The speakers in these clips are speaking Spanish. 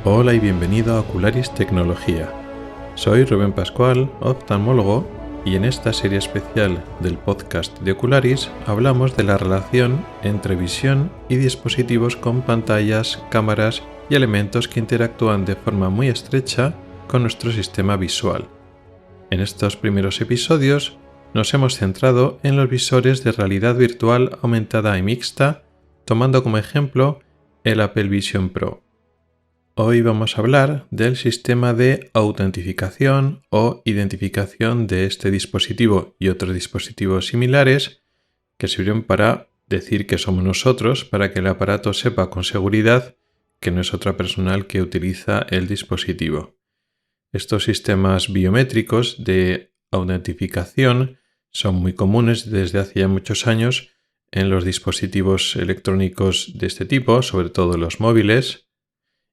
Hola y bienvenido a Ocularis Tecnología. Soy Rubén Pascual, oftalmólogo, y en esta serie especial del podcast de Ocularis hablamos de la relación entre visión y dispositivos con pantallas, cámaras y elementos que interactúan de forma muy estrecha con nuestro sistema visual. En estos primeros episodios nos hemos centrado en los visores de realidad virtual aumentada y mixta, tomando como ejemplo el Apple Vision Pro. Hoy vamos a hablar del sistema de autentificación o identificación de este dispositivo y otros dispositivos similares que sirven para decir que somos nosotros, para que el aparato sepa con seguridad que no es otra persona el que utiliza el dispositivo. Estos sistemas biométricos de autentificación son muy comunes desde hace ya muchos años en los dispositivos electrónicos de este tipo, sobre todo los móviles,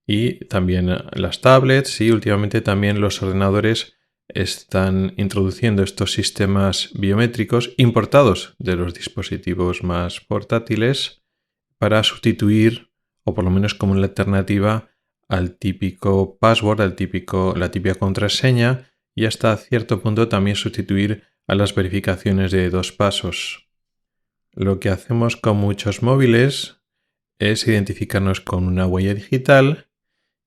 y también las tablets, y últimamente también los ordenadores están introduciendo estos sistemas biométricos importados de los dispositivos más portátiles para sustituir, o por lo menos como una alternativa, al típico password, la típica contraseña, y hasta cierto punto también sustituir a las verificaciones de 2 pasos. Lo que hacemos con muchos móviles es identificarnos con una huella digital,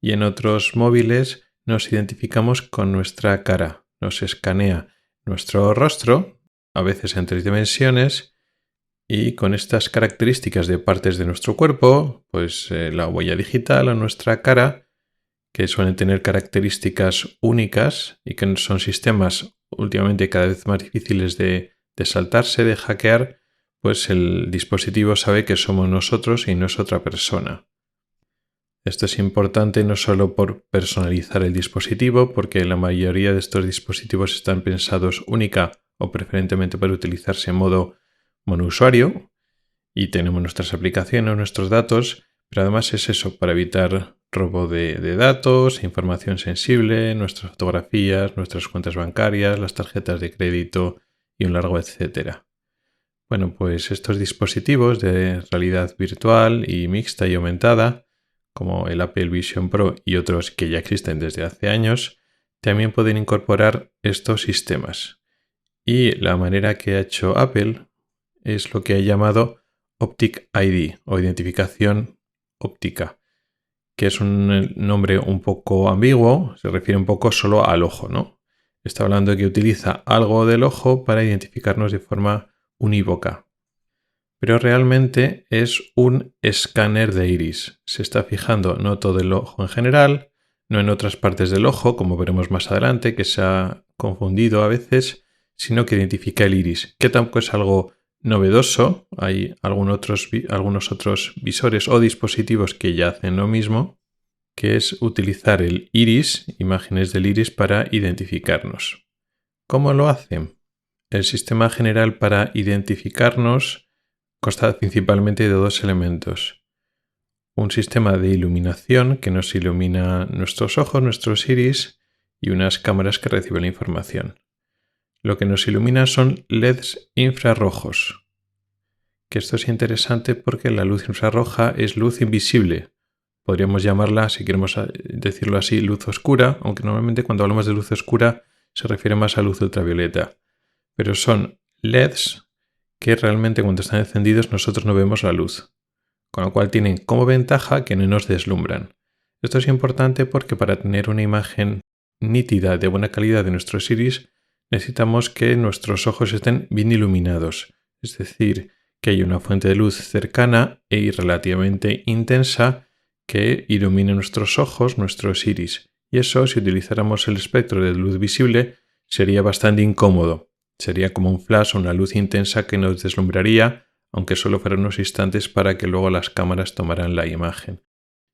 y en otros móviles nos identificamos con nuestra cara. Nos escanea nuestro rostro, a veces en 3 dimensiones, y con estas características de partes de nuestro cuerpo, pues la huella digital o nuestra cara, que suelen tener características únicas y que son sistemas últimamente cada vez más difíciles de saltarse, de hackear, pues el dispositivo sabe que somos nosotros y no es otra persona. Esto es importante no solo por personalizar el dispositivo, porque la mayoría de estos dispositivos están pensados única o preferentemente para utilizarse en modo monousuario y tenemos nuestras aplicaciones, nuestros datos, pero además es eso, para evitar robo de datos, información sensible, nuestras fotografías, nuestras cuentas bancarias, las tarjetas de crédito y un largo etcétera. Bueno, pues estos dispositivos de realidad virtual y mixta y aumentada, como el Apple Vision Pro y otros que ya existen desde hace años, también pueden incorporar estos sistemas. Y la manera que ha hecho Apple es lo que ha llamado Optic ID o identificación óptica, que es un nombre un poco ambiguo, se refiere un poco solo al ojo, ¿no? Está hablando de que utiliza algo del ojo para identificarnos de forma unívoca. Pero realmente es un escáner de iris. Se está fijando no todo el ojo en general, no en otras partes del ojo, como veremos más adelante, que se ha confundido a veces, sino que identifica el iris, que tampoco es algo novedoso. Hay algunos otros visores o dispositivos que ya hacen lo mismo, que es utilizar el iris, imágenes del iris, para identificarnos. ¿Cómo lo hacen? El sistema general para identificarnos consta principalmente de 2 elementos. Un sistema de iluminación que nos ilumina nuestros ojos, nuestros iris, y unas cámaras que reciben la información. Lo que nos ilumina son LEDs infrarrojos. Que esto es interesante porque la luz infrarroja es luz invisible. Podríamos llamarla, si queremos decirlo así, luz oscura, aunque normalmente cuando hablamos de luz oscura se refiere más a luz ultravioleta. Pero son LEDs que realmente cuando están encendidos nosotros no vemos la luz, con lo cual tienen como ventaja que no nos deslumbran. Esto es importante porque para tener una imagen nítida de buena calidad de nuestros iris necesitamos que nuestros ojos estén bien iluminados, es decir, que haya una fuente de luz cercana y relativamente intensa que ilumine nuestros ojos, nuestros iris. Y eso, si utilizáramos el espectro de luz visible, sería bastante incómodo. Sería como un flash o una luz intensa que nos deslumbraría, aunque solo fueran unos instantes para que luego las cámaras tomaran la imagen.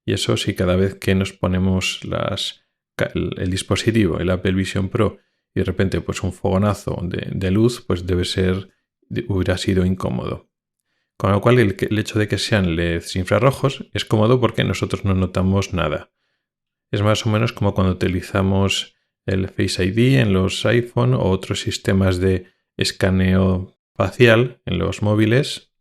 Y eso si cada vez que nos ponemos el dispositivo, el Apple Vision Pro, y de repente pues un fogonazo de luz, pues hubiera sido incómodo. Con lo cual el hecho de que sean LEDs infrarrojos es cómodo porque nosotros no notamos nada. Es más o menos como cuando utilizamos el Face ID en los iPhone o otros sistemas de escaneo facial en los móviles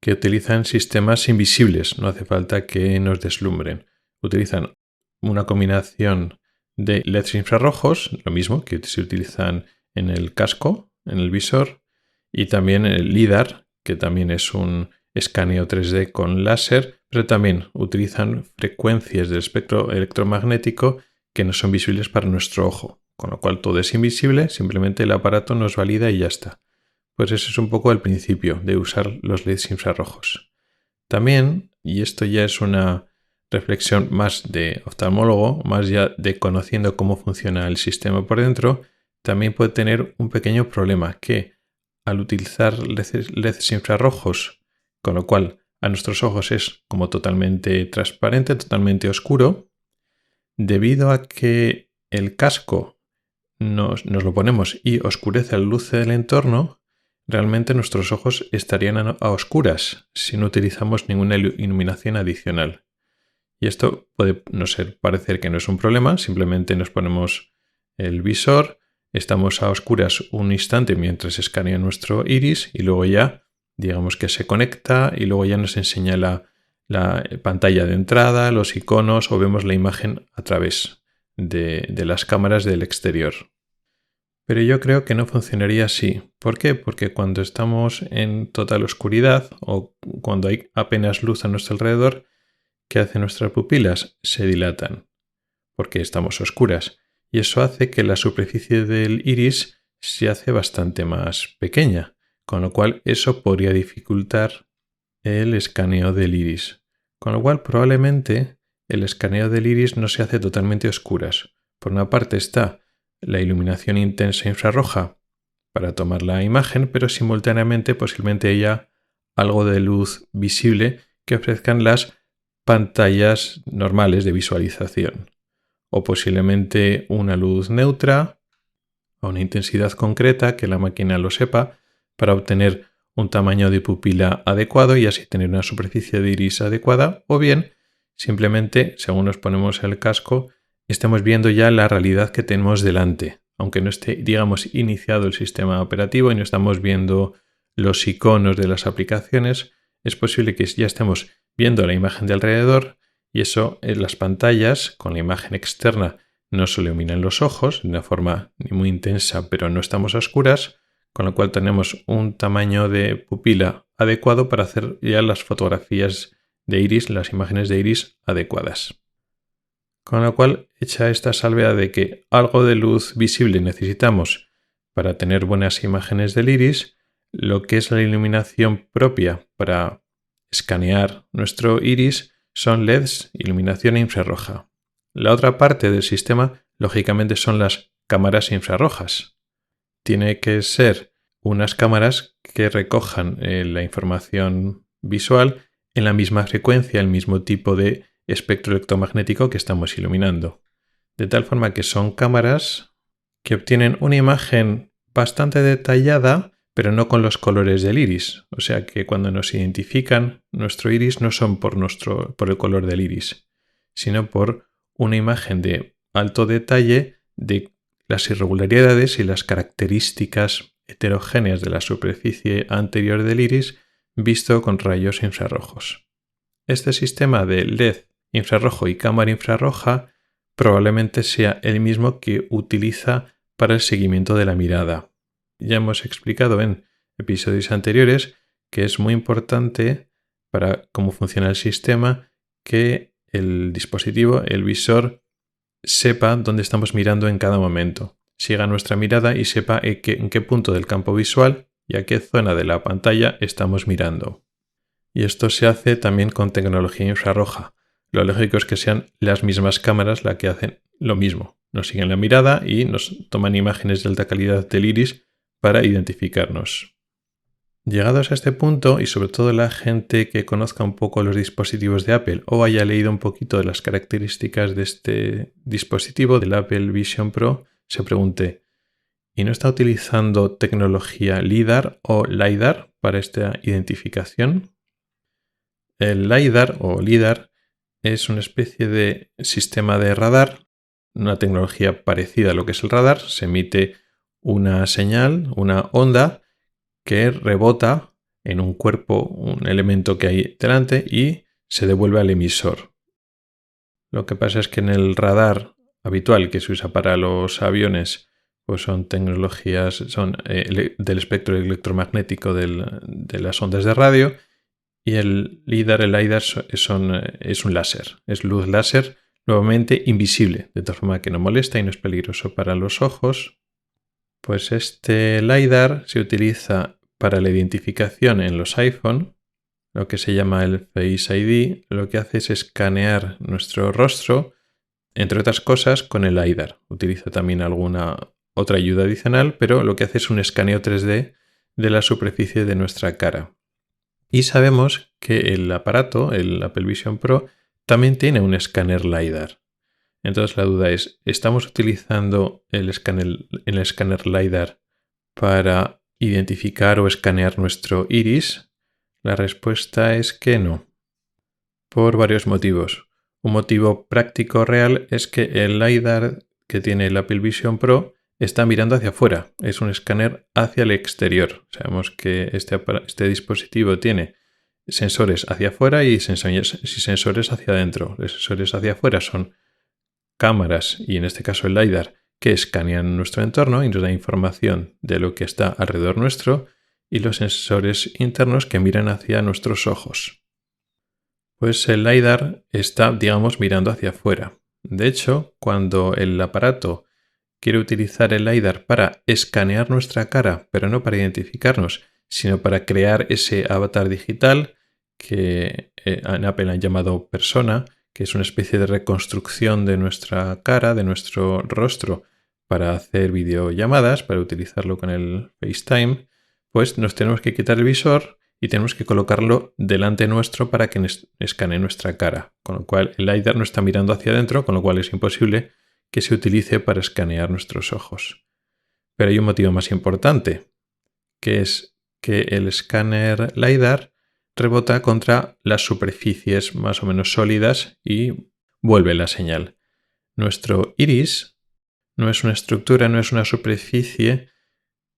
que utilizan sistemas invisibles, no hace falta que nos deslumbren. Utilizan una combinación de LEDs infrarrojos, lo mismo que se utilizan en el casco, en el visor, y también el LiDAR, que también es un escaneo 3D con láser, pero también utilizan frecuencias del espectro electromagnético que no son visibles para nuestro ojo, con lo cual todo es invisible, simplemente el aparato nos valida y ya está. Pues ese es un poco el principio de usar los LEDs infrarrojos. También, y esto ya es una reflexión más de oftalmólogo, más ya de conociendo cómo funciona el sistema por dentro, también puede tener un pequeño problema que al utilizar LEDs infrarrojos, con lo cual a nuestros ojos es como totalmente transparente, totalmente oscuro, debido a que el casco nos lo ponemos y oscurece la luz del entorno, realmente nuestros ojos estarían a oscuras si no utilizamos ninguna iluminación adicional. Y esto puede parecer que no es un problema, simplemente nos ponemos el visor, estamos a oscuras un instante mientras escanea nuestro iris y luego ya digamos que se conecta y luego ya nos enseña la pantalla de entrada, los iconos o vemos la imagen a través de las cámaras del exterior. Pero yo creo que no funcionaría así. ¿Por qué? Porque cuando estamos en total oscuridad o cuando hay apenas luz a nuestro alrededor, ¿qué hacen nuestras pupilas? Se dilatan, porque estamos a oscuras. Y eso hace que la superficie del iris se hace bastante más pequeña, con lo cual eso podría dificultar el escaneo del iris. Con lo cual probablemente el escaneo del iris no se hace totalmente a oscuras. Por una parte está la iluminación intensa infrarroja para tomar la imagen, pero simultáneamente posiblemente haya algo de luz visible que ofrezcan las pantallas normales de visualización, o posiblemente una luz neutra a una intensidad concreta que la máquina lo sepa para obtener un tamaño de pupila adecuado y así tener una superficie de iris adecuada, o bien simplemente, según nos ponemos el casco, estamos viendo ya la realidad que tenemos delante, aunque no esté, digamos, iniciado el sistema operativo y no estamos viendo los iconos de las aplicaciones, es posible que ya estemos viendo la imagen de alrededor y eso en las pantallas con la imagen externa no se iluminan los ojos de una forma muy intensa, pero no estamos a oscuras, con lo cual tenemos un tamaño de pupila adecuado para hacer ya las fotografías de iris, las imágenes de iris adecuadas. Con lo cual, hecha esta salvedad de que algo de luz visible necesitamos para tener buenas imágenes del iris, lo que es la iluminación propia para escanear nuestro iris son LEDs, iluminación infrarroja. La otra parte del sistema, lógicamente, son las cámaras infrarrojas. Tiene que ser unas cámaras que recojan la información visual en la misma frecuencia, el mismo tipo de espectro electromagnético que estamos iluminando. De tal forma que son cámaras que obtienen una imagen bastante detallada, pero no con los colores del iris. O sea que cuando nos identifican nuestro iris no son por el color del iris, sino por una imagen de alto detalle de las irregularidades y las características heterogéneas de la superficie anterior del iris visto con rayos infrarrojos. Este sistema de LED infrarrojo y cámara infrarroja probablemente sea el mismo que utiliza para el seguimiento de la mirada. Ya hemos explicado en episodios anteriores que es muy importante para cómo funciona el sistema que el dispositivo, el visor, sepa dónde estamos mirando en cada momento. Siga nuestra mirada y sepa en qué punto del campo visual y a qué zona de la pantalla estamos mirando. Y esto se hace también con tecnología infrarroja. Lo lógico es que sean las mismas cámaras las que hacen lo mismo. Nos siguen la mirada y nos toman imágenes de alta calidad del iris para identificarnos. Llegados a este punto, y sobre todo la gente que conozca un poco los dispositivos de Apple o haya leído un poquito de las características de este dispositivo, del Apple Vision Pro, se pregunte, ¿y no está utilizando tecnología LiDAR o LiDAR para esta identificación? El LiDAR o LiDAR es una especie de sistema de radar, una tecnología parecida a lo que es el radar. Se emite una señal, una onda, que rebota en un cuerpo, un elemento que hay delante y se devuelve al emisor. Lo que pasa es que en el radar habitual que se usa para los aviones, pues son tecnologías, del espectro electromagnético de las ondas de radio, y el LiDAR es un láser, es luz láser, nuevamente invisible, de tal forma que no molesta y no es peligroso para los ojos. Pues este LiDAR se utiliza para la identificación en los iPhone, lo que se llama el Face ID. Lo que hace es escanear nuestro rostro, entre otras cosas, con el LiDAR. Utiliza también alguna otra ayuda adicional, pero lo que hace es un escaneo 3D de la superficie de nuestra cara. Y sabemos que el aparato, el Apple Vision Pro, también tiene un escáner LiDAR. Entonces la duda es, ¿estamos utilizando el escáner LiDAR para identificar o escanear nuestro iris? La respuesta es que no, por varios motivos. Un motivo práctico real es que el LiDAR que tiene el Apple Vision Pro está mirando hacia afuera, es un escáner hacia el exterior. Sabemos que este dispositivo tiene sensores hacia afuera y sensores hacia adentro. Los sensores hacia afuera son cámaras, y en este caso el LiDAR, que escanean nuestro entorno y nos da información de lo que está alrededor nuestro, y los sensores internos que miran hacia nuestros ojos. Pues el LiDAR está, digamos, mirando hacia afuera. De hecho, cuando el aparato quiere utilizar el LiDAR para escanear nuestra cara, pero no para identificarnos, sino para crear ese avatar digital que en Apple han llamado persona, que es una especie de reconstrucción de nuestra cara, de nuestro rostro, para hacer videollamadas, para utilizarlo con el FaceTime, pues nos tenemos que quitar el visor y tenemos que colocarlo delante nuestro para que escanee nuestra cara. Con lo cual el LiDAR no está mirando hacia adentro, con lo cual es imposible que se utilice para escanear nuestros ojos. Pero hay un motivo más importante, que es que el escáner LiDAR rebota contra las superficies más o menos sólidas y vuelve la señal. Nuestro iris no es una estructura, no es una superficie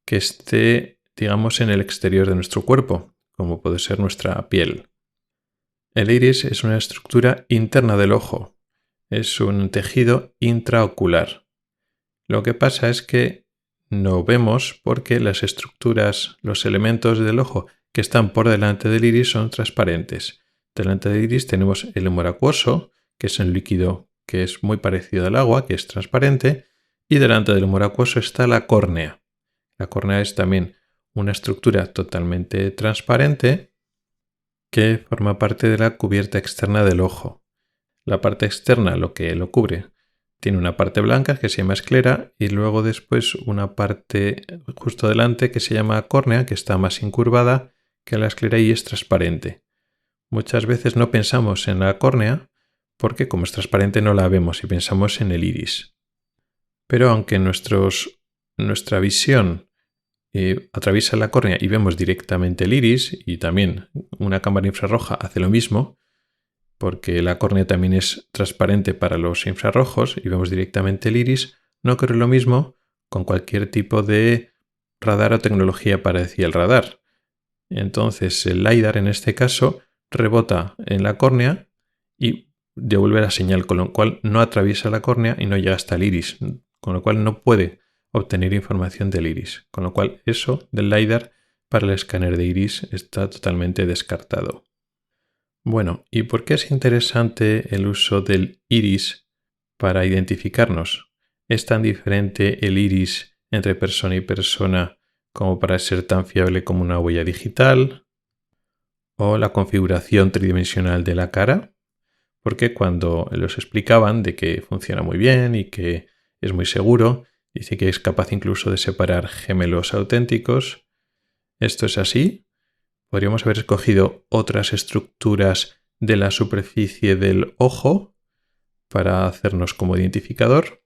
que esté, digamos, en el exterior de nuestro cuerpo, como puede ser nuestra piel. El iris es una estructura interna del ojo, es un tejido intraocular. Lo que pasa es que no vemos porque las estructuras, los elementos del ojo que están por delante del iris son transparentes. Delante del iris tenemos el humor acuoso, que es un líquido que es muy parecido al agua, que es transparente, y delante del humor acuoso está la córnea. La córnea es también una estructura totalmente transparente que forma parte de la cubierta externa del ojo. La parte externa, lo que lo cubre, tiene una parte blanca que se llama esclera y luego después una parte justo delante que se llama córnea, que está más incurvada que la esclera y es transparente. Muchas veces no pensamos en la córnea porque como es transparente no la vemos y pensamos en el iris. Pero aunque nuestra visión atraviesa la córnea y vemos directamente el iris, y también una cámara infrarroja hace lo mismo, porque la córnea también es transparente para los infrarrojos y vemos directamente el iris, no ocurre lo mismo con cualquier tipo de radar o tecnología parecida al radar. Entonces el LiDAR en este caso rebota en la córnea y devuelve la señal, con lo cual no atraviesa la córnea y no llega hasta el iris, con lo cual no puede obtener información del iris, con lo cual eso del LiDAR para el escáner de iris está totalmente descartado. Bueno, ¿y por qué es interesante el uso del iris para identificarnos? ¿Es tan diferente el iris entre persona y persona como para ser tan fiable como una huella digital? ¿O la configuración tridimensional de la cara? Porque cuando los explicaban de que funciona muy bien y que es muy seguro, dice que es capaz incluso de separar gemelos auténticos. ¿Esto es así? ¿Podríamos haber escogido otras estructuras de la superficie del ojo para hacernos como identificador?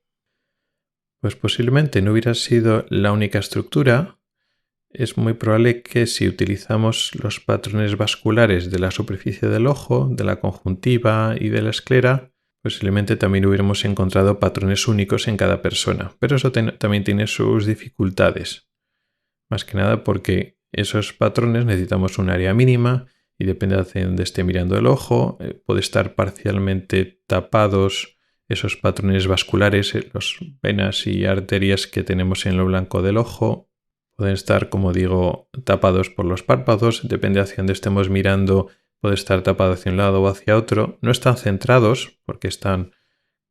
Pues posiblemente no hubiera sido la única estructura. Es muy probable que si utilizamos los patrones vasculares de la superficie del ojo, de la conjuntiva y de la esclera, posiblemente también hubiéramos encontrado patrones únicos en cada persona. Pero eso también tiene sus dificultades. Más que nada porque esos patrones necesitamos un área mínima y depende de hacia dónde esté mirando el ojo. Puede estar parcialmente tapados esos patrones vasculares, las venas y arterias que tenemos en lo blanco del ojo. Pueden estar, como digo, tapados por los párpados, depende hacia dónde estemos mirando, puede estar tapado hacia un lado o hacia otro. No están centrados porque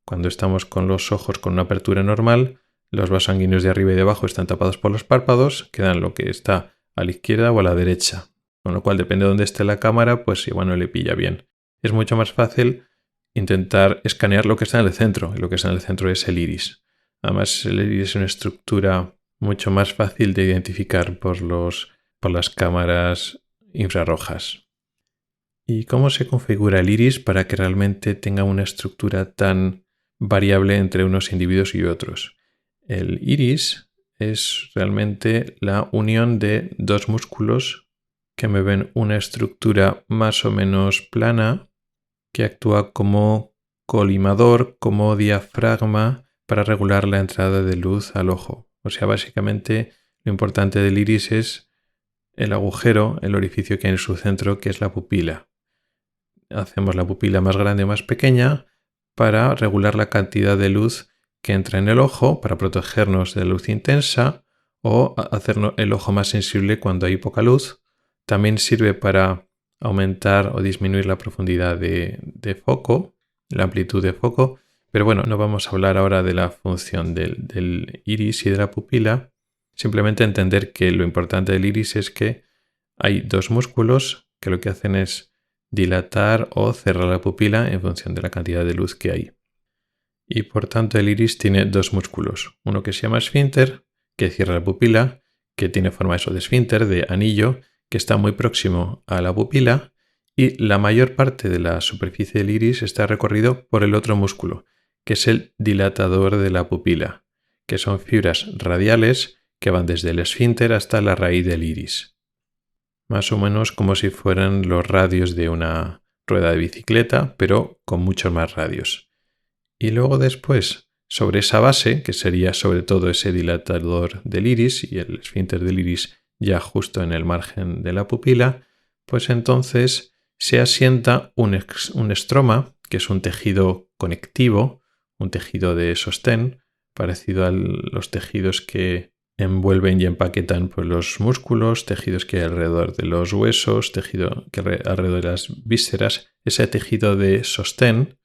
cuando estamos con los ojos con una apertura normal, los vasos sanguíneos de arriba y de abajo están tapados por los párpados, quedan lo que está a la izquierda o a la derecha. Con lo cual, depende de dónde esté la cámara, pues igual no le pilla bien. Es mucho más fácil intentar escanear lo que está en el centro, y lo que está en el centro es el iris. Además, el iris es una estructura mucho más fácil de identificar por las cámaras infrarrojas. ¿Y cómo se configura el iris para que realmente tenga una estructura tan variable entre unos individuos y otros? El iris es realmente la unión de dos músculos que mueven una estructura más o menos plana que actúa como colimador, como diafragma para regular la entrada de luz al ojo. O sea, básicamente lo importante del iris es el agujero, el orificio que hay en su centro, que es la pupila. Hacemos la pupila más grande o más pequeña para regular la cantidad de luz que entra en el ojo, para protegernos de la luz intensa o hacer el ojo más sensible cuando hay poca luz. También sirve para aumentar o disminuir la profundidad de foco, la amplitud de foco. Pero bueno, no vamos a hablar ahora de la función del iris y de la pupila. Simplemente entender que lo importante del iris es que hay dos músculos que lo que hacen es dilatar o cerrar la pupila en función de la cantidad de luz que hay. Y por tanto el iris tiene dos músculos. Uno que se llama esfínter, que cierra la pupila, que tiene forma de esfínter, de anillo, que está muy próximo a la pupila, y la mayor parte de la superficie del iris está recorrido por el otro músculo, que es el dilatador de la pupila, que son fibras radiales que van desde el esfínter hasta la raíz del iris. Más o menos como si fueran los radios de una rueda de bicicleta, pero con muchos más radios. Y luego después, sobre esa base, que sería sobre todo ese dilatador del iris y el esfínter del iris ya justo en el margen de la pupila, pues entonces se asienta un estroma, que es un tejido conectivo, un tejido de sostén, parecido a los tejidos que envuelven y empaquetan pues, los músculos, tejidos que hay alrededor de los huesos, tejido que alrededor de las vísceras, ese tejido de sostén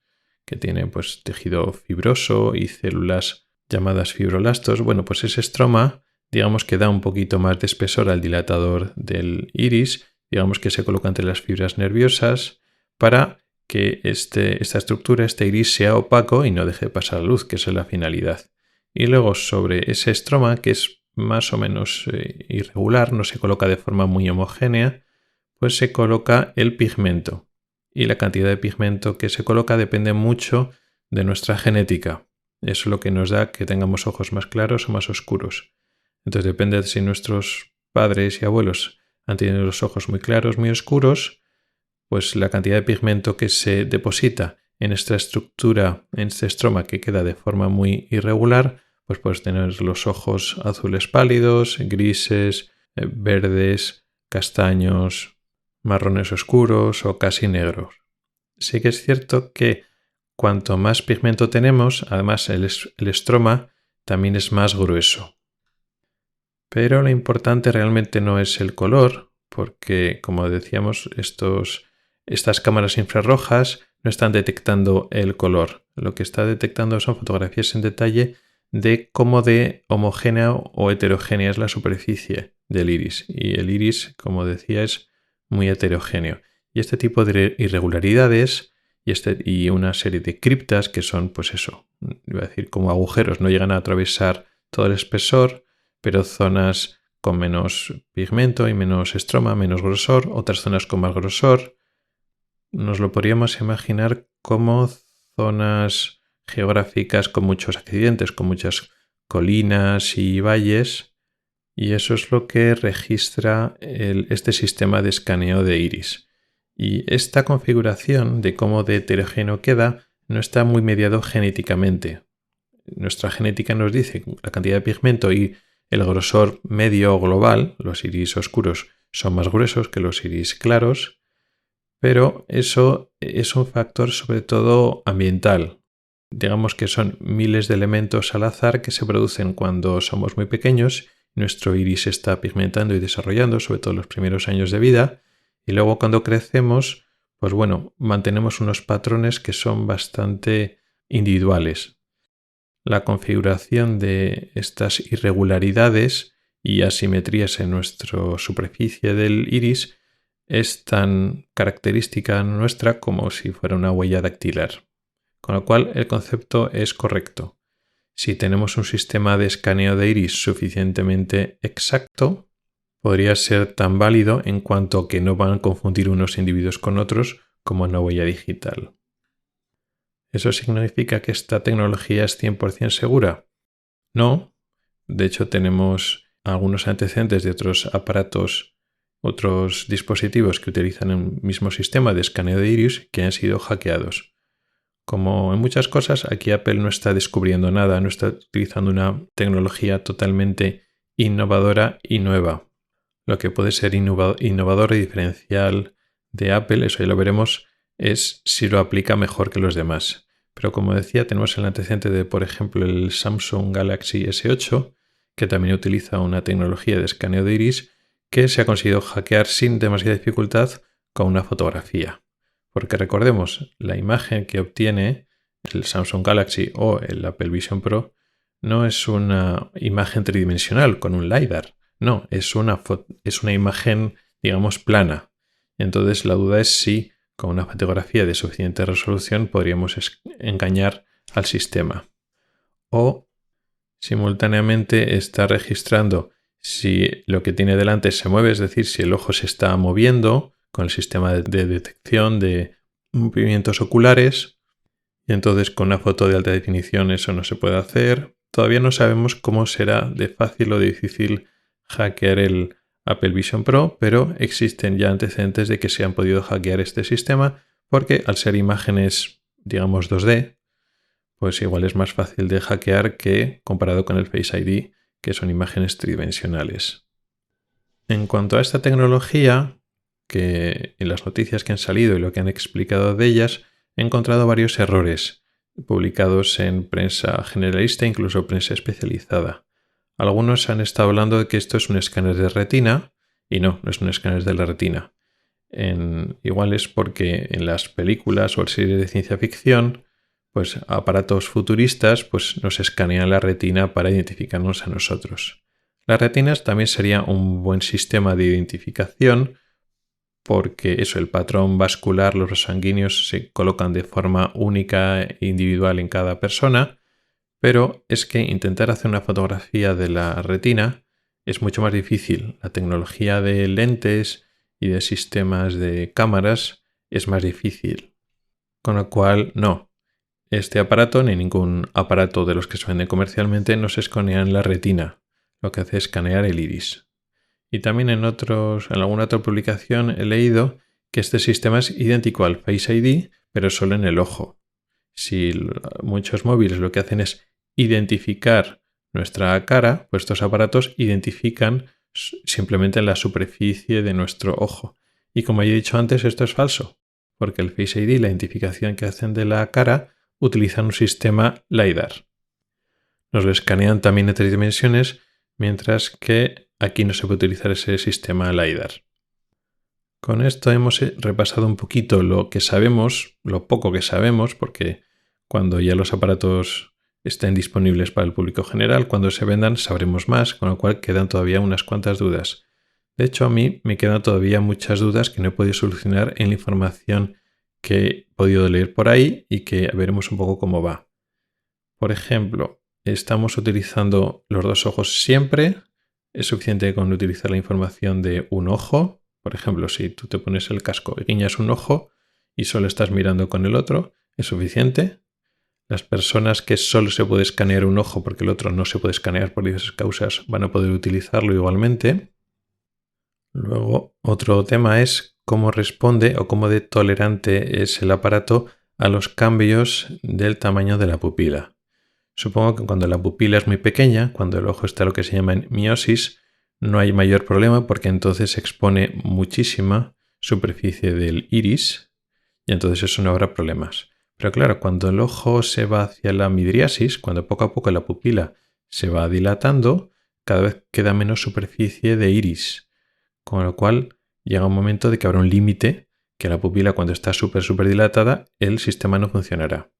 que tiene pues, tejido fibroso y células llamadas fibroblastos. Bueno, pues ese estroma, digamos que da un poquito más de espesor al dilatador del iris, digamos que se coloca entre las fibras nerviosas para que esta estructura, este iris, sea opaco y no deje pasar luz, que esa es la finalidad. Y luego sobre ese estroma, que es más o menos irregular, no se coloca de forma muy homogénea, pues se coloca el pigmento. Y la cantidad de pigmento que se coloca depende mucho de nuestra genética. Eso es lo que nos da que tengamos ojos más claros o más oscuros. Entonces depende de si nuestros padres y abuelos han tenido los ojos muy claros, muy oscuros, pues la cantidad de pigmento que se deposita en esta estructura, en este estroma que queda de forma muy irregular, pues puedes tener los ojos azules pálidos, grises, verdes, castaños, marrones oscuros o casi negros. Sí que es cierto que cuanto más pigmento tenemos, además el estroma también es más grueso. Pero lo importante realmente no es el color, porque como decíamos, estas cámaras infrarrojas no están detectando el color. Lo que está detectando son fotografías en detalle de cómo de homogénea o heterogénea es la superficie del iris. Y el iris, como decía, es muy heterogéneo. Y este tipo de irregularidades y una serie de criptas que son, pues eso, iba a decir como agujeros, no llegan a atravesar todo el espesor, pero zonas con menos pigmento y menos estroma, menos grosor, otras zonas con más grosor. Nos lo podríamos imaginar como zonas geográficas con muchos accidentes, con muchas colinas y valles, y eso es lo que registra este sistema de escaneo de iris. Y esta configuración de cómo de heterogéneo queda no está muy mediado genéticamente. Nuestra genética nos dice que la cantidad de pigmento y el grosor medio global, los iris oscuros son más gruesos que los iris claros, pero eso es un factor sobre todo ambiental. Digamos que son miles de elementos al azar que se producen cuando somos muy pequeños, nuestro iris se está pigmentando y desarrollando, sobre todo en los primeros años de vida, y luego cuando crecemos, pues bueno, mantenemos unos patrones que son bastante individuales. La configuración de estas irregularidades y asimetrías en nuestra superficie del iris es tan característica nuestra como si fuera una huella dactilar. Con lo cual el concepto es correcto. Si tenemos un sistema de escaneo de iris suficientemente exacto, podría ser tan válido en cuanto a que no van a confundir unos individuos con otros como una huella digital. ¿Eso significa que esta tecnología es 100% segura? No. De hecho, tenemos algunos antecedentes de otros aparatos, otros dispositivos que utilizan el mismo sistema de escaneo de iris que han sido hackeados. Como en muchas cosas, aquí Apple no está descubriendo nada, no está utilizando una tecnología totalmente innovadora y nueva. Lo que puede ser innovador y diferencial de Apple, eso ya lo veremos, es si lo aplica mejor que los demás. Pero como decía, tenemos el antecedente de, por ejemplo, el Samsung Galaxy S8, que también utiliza una tecnología de escaneo de iris que se ha conseguido hackear sin demasiada dificultad con una fotografía. Porque recordemos, la imagen que obtiene el Samsung Galaxy o el Apple Vision Pro no es una imagen tridimensional con un LiDAR. No, es una imagen, digamos, plana. Entonces la duda es si con una fotografía de suficiente resolución podríamos engañar al sistema. O simultáneamente está registrando si lo que tiene delante se mueve, es decir, si el ojo se está moviendo con el sistema de detección de movimientos oculares, y entonces con una foto de alta definición eso no se puede hacer. Todavía no sabemos cómo será de fácil o de difícil hackear el Apple Vision Pro, pero existen ya antecedentes de que se han podido hackear este sistema porque al ser imágenes, digamos, 2D, pues igual es más fácil de hackear que comparado con el Face ID, que son imágenes tridimensionales. En cuanto a esta tecnología, que en las noticias que han salido y lo que han explicado de ellas, he encontrado varios errores publicados en prensa generalista e incluso prensa especializada. Algunos han estado hablando de que esto es un escáner de retina y no es un escáner de la retina. Igual es porque en las películas o series de ciencia ficción, pues aparatos futuristas pues nos escanean la retina para identificarnos a nosotros. Las retinas también sería un buen sistema de identificación porque el patrón vascular, los vasos sanguíneos se colocan de forma única e individual en cada persona, pero es que intentar hacer una fotografía de la retina es mucho más difícil. La tecnología de lentes y de sistemas de cámaras es más difícil. Con lo cual, no. Este aparato, ni ningún aparato de los que se venden comercialmente, no se escanean la retina. Lo que hace es escanear el iris. Y también en alguna otra publicación he leído que este sistema es idéntico al Face ID, pero solo en el ojo. Si muchos móviles lo que hacen es identificar nuestra cara, pues estos aparatos identifican simplemente la superficie de nuestro ojo. Y como ya he dicho antes, esto es falso, porque el Face ID, la identificación que hacen de la cara, utilizan un sistema LiDAR. Nos lo escanean también en 3 dimensiones, mientras que aquí no se puede utilizar ese sistema LiDAR. Con esto hemos repasado un poquito lo que sabemos, lo poco que sabemos, porque cuando ya los aparatos estén disponibles para el público general, cuando se vendan sabremos más, con lo cual quedan todavía unas cuantas dudas. De hecho, a mí me quedan todavía muchas dudas que no he podido solucionar en la información que he podido leer por ahí y que veremos un poco cómo va. Por ejemplo, ¿estamos utilizando los dos ojos siempre? ¿Es suficiente con utilizar la información de un ojo? Por ejemplo, si tú te pones el casco y guiñas un ojo y solo estás mirando con el otro, ¿es suficiente? Las personas que solo se puede escanear un ojo porque el otro no se puede escanear por diversas causas van a poder utilizarlo igualmente. Luego, otro tema es cómo responde o cómo de tolerante es el aparato a los cambios del tamaño de la pupila. Supongo que cuando la pupila es muy pequeña, cuando el ojo está lo que se llama en miosis, no hay mayor problema porque entonces se expone muchísima superficie del iris y entonces eso no habrá problemas. Pero claro, cuando el ojo se va hacia la midriasis, cuando poco a poco la pupila se va dilatando, cada vez queda menos superficie de iris, con lo cual llega un momento de que habrá un límite que la pupila, cuando está súper dilatada, el sistema no funcionará.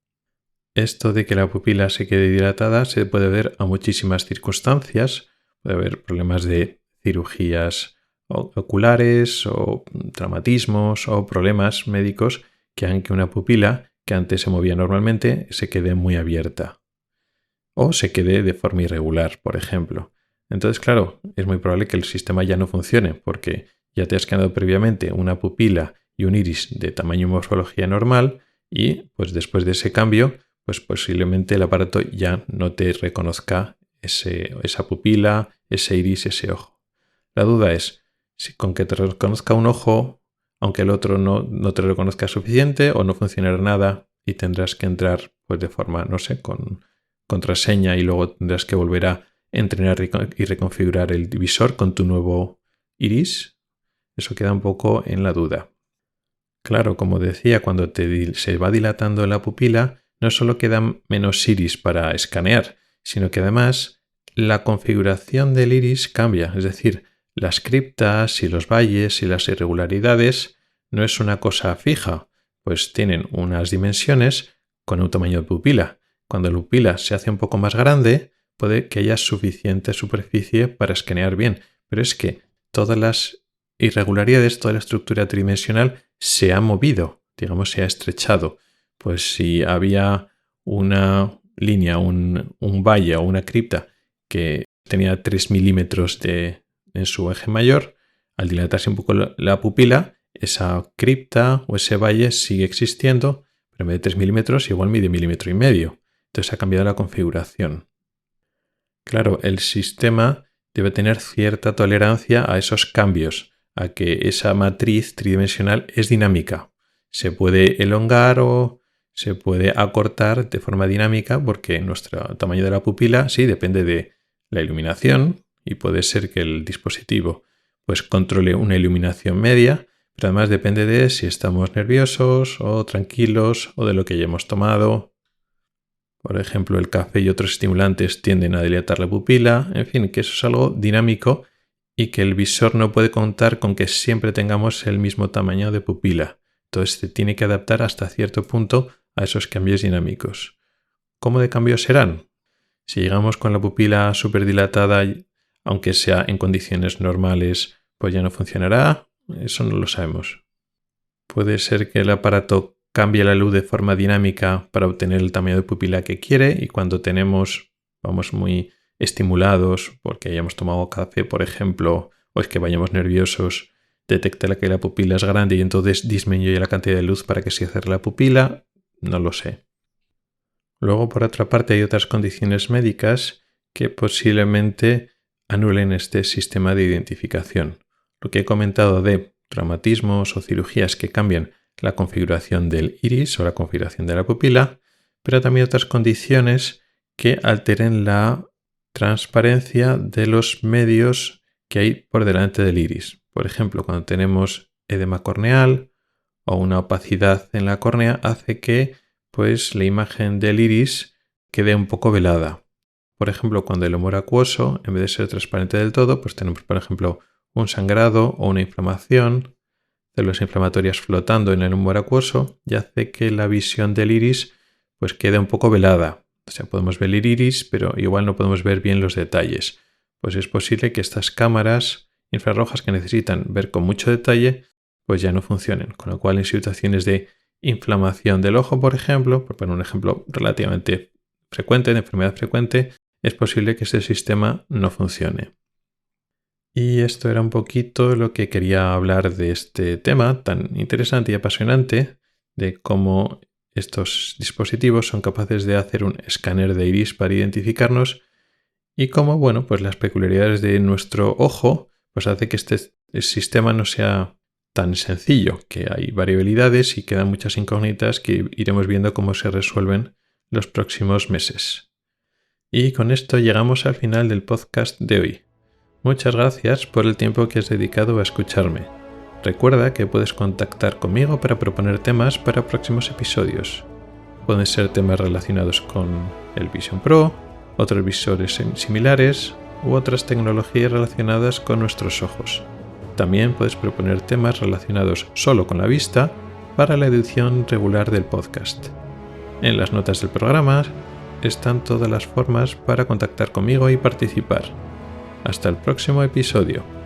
Esto de que la pupila se quede dilatada se puede ver a muchísimas circunstancias. Puede haber problemas de cirugías oculares o traumatismos o problemas médicos que hagan que una pupila que antes se movía normalmente se quede muy abierta o se quede de forma irregular, por ejemplo. Entonces, claro, es muy probable que el sistema ya no funcione porque ya te has quedado previamente una pupila y un iris de tamaño y morfología normal y pues después de ese cambio pues posiblemente el aparato ya no te reconozca esa pupila, ese iris, ese ojo. La duda es si con que te reconozca un ojo, aunque el otro no te reconozca suficiente, o no funcionará nada y tendrás que entrar pues de forma, no sé, con contraseña y luego tendrás que volver a entrenar y reconfigurar el visor con tu nuevo iris. Eso queda un poco en la duda. Claro, como decía, cuando se va dilatando la pupila, no solo queda menos iris para escanear, sino que además la configuración del iris cambia. Es decir, las criptas y los valles y las irregularidades no es una cosa fija, pues tienen unas dimensiones con un tamaño de pupila. Cuando la pupila se hace un poco más grande, puede que haya suficiente superficie para escanear bien, pero es que todas las irregularidades, toda la estructura tridimensional se ha movido, digamos, se ha estrechado. Pues si había una línea, un valle o una cripta que tenía 3 milímetros en su eje mayor, al dilatarse un poco la pupila, esa cripta o ese valle sigue existiendo, pero en vez de 3 milímetros igual mide 1,5 milímetros. Entonces ha cambiado la configuración. Claro, el sistema debe tener cierta tolerancia a esos cambios, a que esa matriz tridimensional es dinámica. Se puede elongar o se puede acortar de forma dinámica porque nuestro tamaño de la pupila sí depende de la iluminación y puede ser que el dispositivo pues controle una iluminación media, pero además depende de si estamos nerviosos o tranquilos o de lo que hayamos tomado. Por ejemplo, el café y otros estimulantes tienden a dilatar la pupila. En fin, que eso es algo dinámico y que el visor no puede contar con que siempre tengamos el mismo tamaño de pupila. Entonces se tiene que adaptar hasta cierto punto a esos cambios dinámicos. ¿Cómo de cambios serán? Si llegamos con la pupila súper dilatada, aunque sea en condiciones normales, pues ya no funcionará. Eso no lo sabemos. Puede ser que el aparato cambie la luz de forma dinámica para obtener el tamaño de pupila que quiere y cuando vamos muy estimulados porque hayamos tomado café, por ejemplo, o es que vayamos nerviosos, detecta que la pupila es grande y entonces disminuye la cantidad de luz para que se cierre la pupila. No lo sé. Luego, por otra parte, hay otras condiciones médicas que posiblemente anulen este sistema de identificación. Lo que he comentado de traumatismos o cirugías que cambian la configuración del iris o la configuración de la pupila, pero también otras condiciones que alteren la transparencia de los medios que hay por delante del iris. Por ejemplo, cuando tenemos edema corneal o una opacidad en la córnea hace que pues, la imagen del iris quede un poco velada. Por ejemplo, cuando el humor acuoso, en vez de ser transparente del todo, pues tenemos, por ejemplo, un sangrado o una inflamación, células inflamatorias flotando en el humor acuoso y hace que la visión del iris pues quede un poco velada. O sea, podemos ver el iris, pero igual no podemos ver bien los detalles. Pues es posible que estas cámaras infrarrojas que necesitan ver con mucho detalle, pues ya no funcionen. Con lo cual, en situaciones de inflamación del ojo, por ejemplo, por poner un ejemplo relativamente frecuente, de enfermedad frecuente, es posible que este sistema no funcione. Y esto era un poquito lo que quería hablar de este tema tan interesante y apasionante de cómo estos dispositivos son capaces de hacer un escáner de iris para identificarnos y cómo, bueno, pues las peculiaridades de nuestro ojo pues hace que este sistema no sea tan sencillo, que hay variabilidades y quedan muchas incógnitas que iremos viendo cómo se resuelven los próximos meses. Y con esto llegamos al final del podcast de hoy. Muchas gracias por el tiempo que has dedicado a escucharme. Recuerda que puedes contactar conmigo para proponer temas para próximos episodios. Pueden ser temas relacionados con el Vision Pro, otros visores similares u otras tecnologías relacionadas con nuestros ojos. También puedes proponer temas relacionados solo con la vista para la edición regular del podcast. En las notas del programa están todas las formas para contactar conmigo y participar. Hasta el próximo episodio.